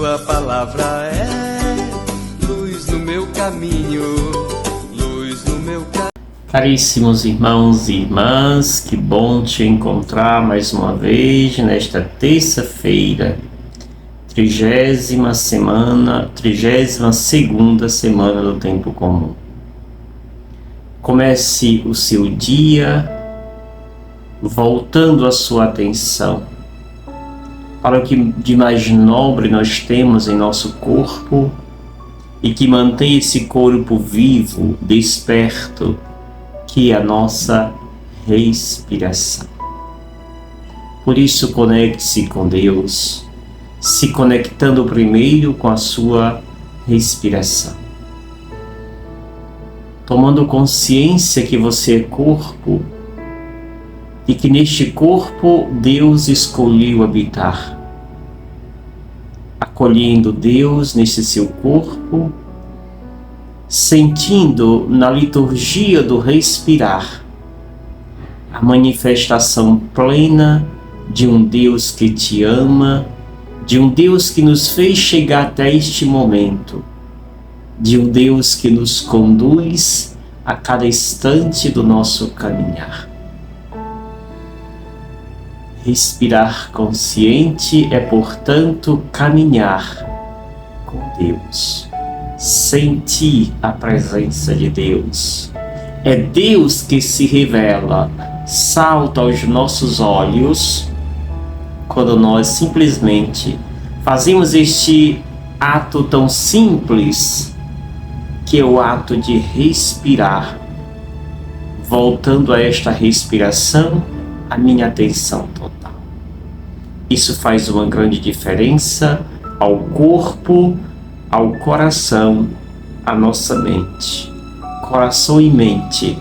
tua palavra é luz no meu caminho, luz no meu caminho. Caríssimos irmãos e irmãs, que bom te encontrar mais uma vez nesta terça-feira, 32ª semana do Tempo Comum. Comece o seu dia voltando a sua atenção para o que de mais nobre nós temos em nosso corpo e que mantém esse corpo vivo, desperto, que é a nossa respiração. Por isso, conecte-se com Deus, se conectando primeiro com a sua respiração. Tomando consciência que você é corpo e que neste corpo Deus escolheu habitar. Acolhendo Deus nesse seu corpo, sentindo na liturgia do respirar a manifestação plena de um Deus que te ama, de um Deus que nos fez chegar até este momento, de um Deus que nos conduz a cada instante do nosso caminhar. Respirar consciente é, portanto, caminhar com Deus. Sentir a presença de Deus. É Deus que se revela, salta aos nossos olhos, quando nós simplesmente fazemos este ato tão simples, que é o ato de respirar. Voltando a esta respiração, a minha atenção total. Isso faz uma grande diferença ao corpo, ao coração, à nossa mente. Coração e mente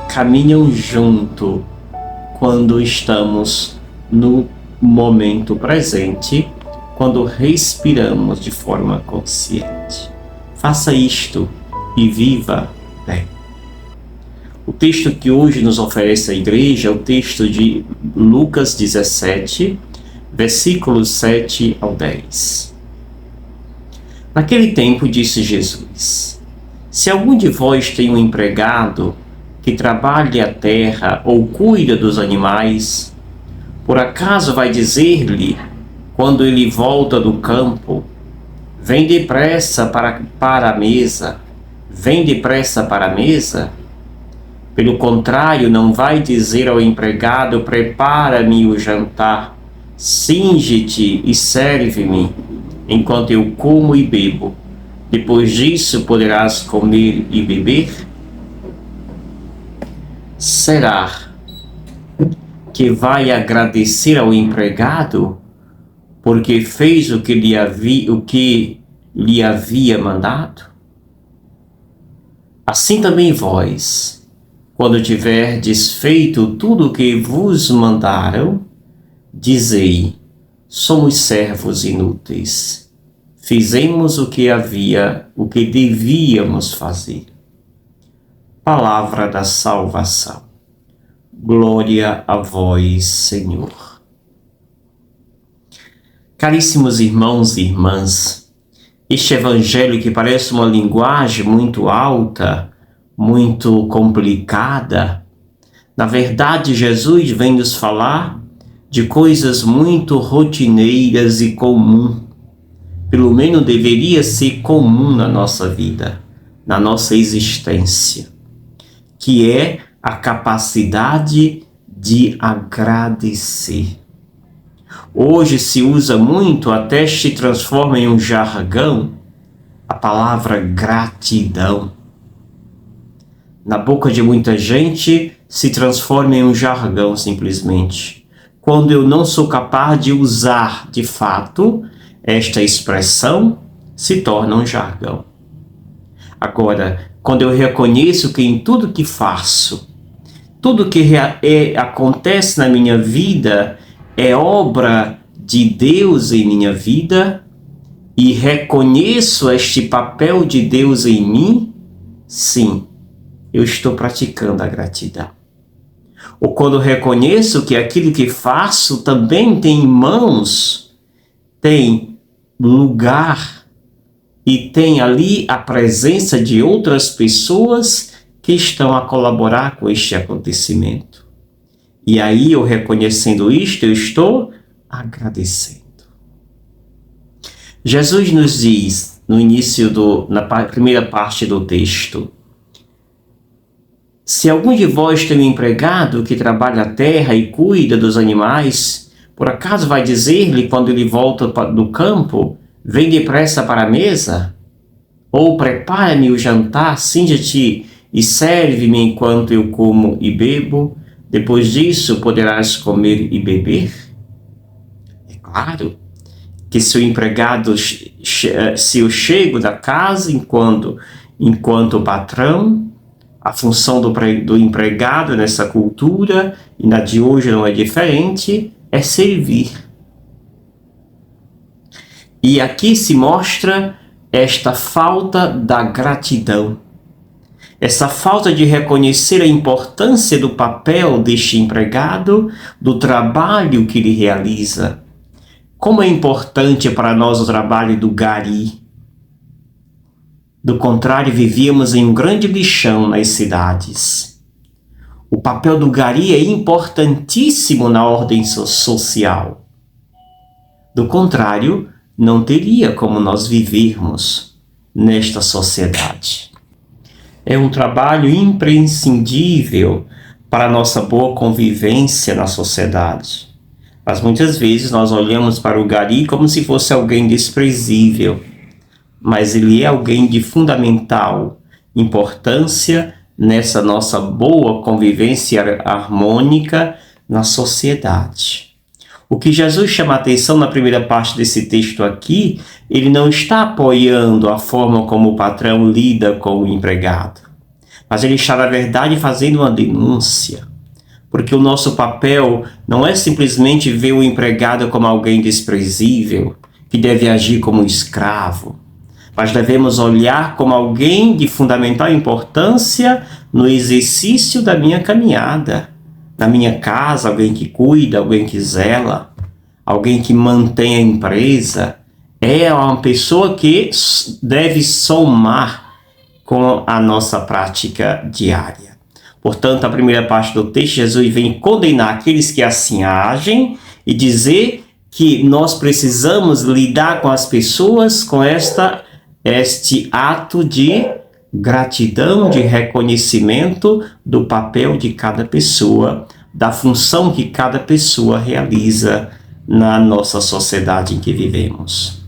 caminham junto quando estamos no momento presente, quando respiramos de forma consciente. Faça isto e viva bem. O texto que hoje nos oferece a igreja é o texto de Lucas 17, versículos 7 ao 10. Naquele tempo disse Jesus: se algum de vós tem um empregado que trabalhe a terra ou cuida dos animais, por acaso vai dizer-lhe, quando ele volta do campo, vem depressa para a mesa, vem depressa para a mesa? Pelo contrário, não vai dizer ao empregado, prepara-me o jantar, cinge-te e serve-me, enquanto eu como e bebo. Depois disso poderás comer e beber? Será que vai agradecer ao empregado porque fez o que lhe havia mandado? Assim também vós, quando tiverdes feito tudo o que vos mandaram, dizei: somos servos inúteis. Fizemos o que devíamos fazer. Palavra da salvação. Glória a vós, Senhor. Caríssimos irmãos e irmãs, este evangelho que parece uma linguagem muito alta, muito complicada, na verdade Jesus vem nos falar de coisas muito rotineiras e comum. Pelo menos deveria ser comum na nossa vida, na nossa existência, que é a capacidade de agradecer. Hoje se usa muito, até se transforma em um jargão, a palavra gratidão. Na boca de muita gente se transforma em um jargão simplesmente. Quando eu não sou capaz de usar de fato esta expressão, se torna um jargão. Agora, quando eu reconheço que em tudo que faço, tudo que acontece na minha vida é obra de Deus em minha vida, e reconheço este papel de Deus em mim, sim, eu estou praticando a gratidão. Ou quando reconheço que aquilo que faço também tem mãos, tem lugar e tem ali a presença de outras pessoas que estão a colaborar com este acontecimento. E aí, eu reconhecendo isto, eu estou agradecendo. Jesus nos diz, no início, na primeira parte do texto, se algum de vós tem um empregado que trabalha a terra e cuida dos animais, por acaso vai dizer-lhe quando ele volta do campo, vem depressa para a mesa? Ou prepara-me o jantar, cinge-te e serve-me enquanto eu como e bebo? Depois disso poderás comer e beber? É claro que se o empregado, se eu chego da casa enquanto patrão, a função do empregado nessa cultura, e na de hoje não é diferente, é servir. E aqui se mostra esta falta da gratidão, essa falta de reconhecer a importância do papel deste empregado, do trabalho que ele realiza. Como é importante para nós o trabalho do gari. Do contrário, vivíamos em um grande lixão nas cidades. O papel do gari é importantíssimo na ordem social. Do contrário, não teria como nós vivermos nesta sociedade. É um trabalho imprescindível para a nossa boa convivência na sociedade. Mas muitas vezes nós olhamos para o gari como se fosse alguém desprezível. Mas ele é alguém de fundamental importância nessa nossa boa convivência harmônica na sociedade. O que Jesus chama a atenção na primeira parte desse texto aqui, ele não está apoiando a forma como o patrão lida com o empregado, mas ele está, na verdade, fazendo uma denúncia. Porque o nosso papel não é simplesmente ver o empregado como alguém desprezível, que deve agir como um escravo, mas devemos olhar como alguém de fundamental importância no exercício da minha caminhada, na minha casa, alguém que cuida, alguém que zela, alguém que mantém a empresa. É uma pessoa que deve somar com a nossa prática diária. Portanto, a primeira parte do texto, Jesus vem condenar aqueles que assim agem e dizer que nós precisamos lidar com as pessoas com este ato de gratidão, de reconhecimento do papel de cada pessoa, da função que cada pessoa realiza na nossa sociedade em que vivemos.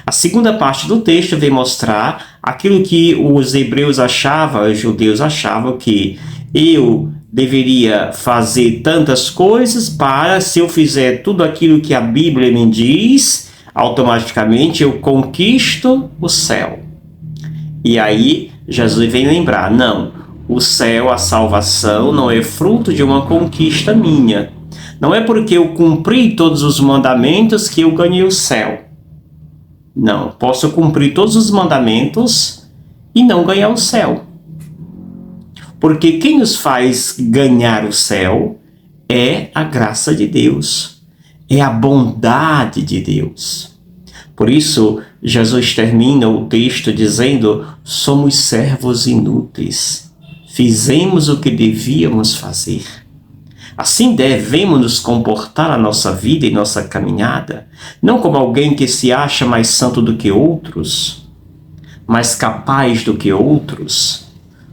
A segunda parte do texto vem mostrar aquilo que os hebreus achavam, os judeus achavam, que eu deveria fazer tantas coisas para, se eu fizer tudo aquilo que a Bíblia me diz, automaticamente eu conquisto o céu. E aí Jesus vem lembrar, não, o céu, a salvação, não é fruto de uma conquista minha. Não é porque eu cumpri todos os mandamentos que eu ganhei o céu. Não, posso cumprir todos os mandamentos e não ganhar o céu. Porque quem nos faz ganhar o céu é a graça de Deus, é a bondade de Deus. Por isso, Jesus termina o texto dizendo, somos servos inúteis, fizemos o que devíamos fazer. Assim devemos nos comportar na nossa vida e nossa caminhada, não como alguém que se acha mais santo do que outros, mais capaz do que outros.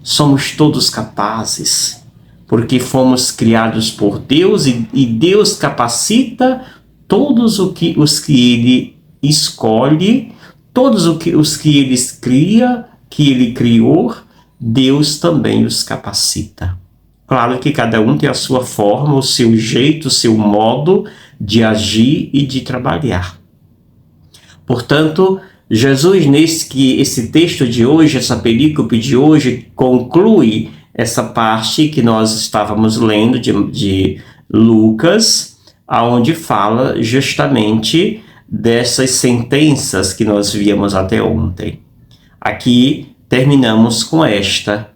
Somos todos capazes, porque fomos criados por Deus e Deus capacita todos os que Ele escolhe, todos os que Ele cria, que Ele criou, Deus também os capacita. Claro que cada um tem a sua forma, o seu jeito, o seu modo de agir e de trabalhar. Portanto, Jesus, esse texto de hoje, essa perícope de hoje, conclui essa parte que nós estávamos lendo de Lucas, aonde fala justamente dessas sentenças que nós víamos até ontem. Aqui terminamos com esta: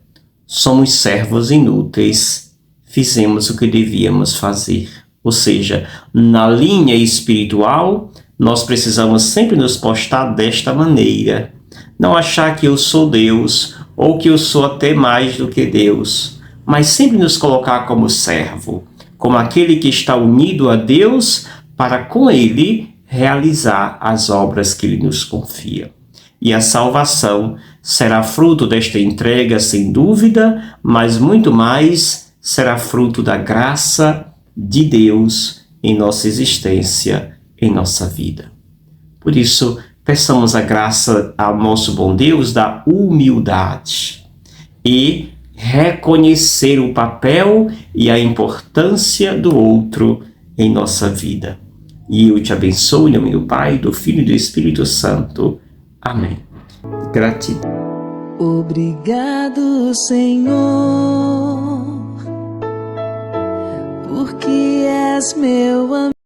somos servos inúteis, fizemos o que devíamos fazer. Ou seja, na linha espiritual, Nós precisamos sempre nos postar desta maneira. Não achar que eu sou Deus ou que eu sou até mais do que Deus, mas sempre nos colocar como servo, como aquele que está unido a Deus para com Ele realizar as obras que Ele nos confia. E a salvação será fruto desta entrega, sem dúvida, mas muito mais será fruto da graça de Deus em nossa existência, em nossa vida. Por isso, peçamos a graça ao nosso bom Deus da humildade e reconhecer o papel e a importância do outro em nossa vida. E eu te abençoo em nome do Pai, do Filho e do Espírito Santo. Amém. Gratidão. Obrigado, Senhor, porque és meu amigo.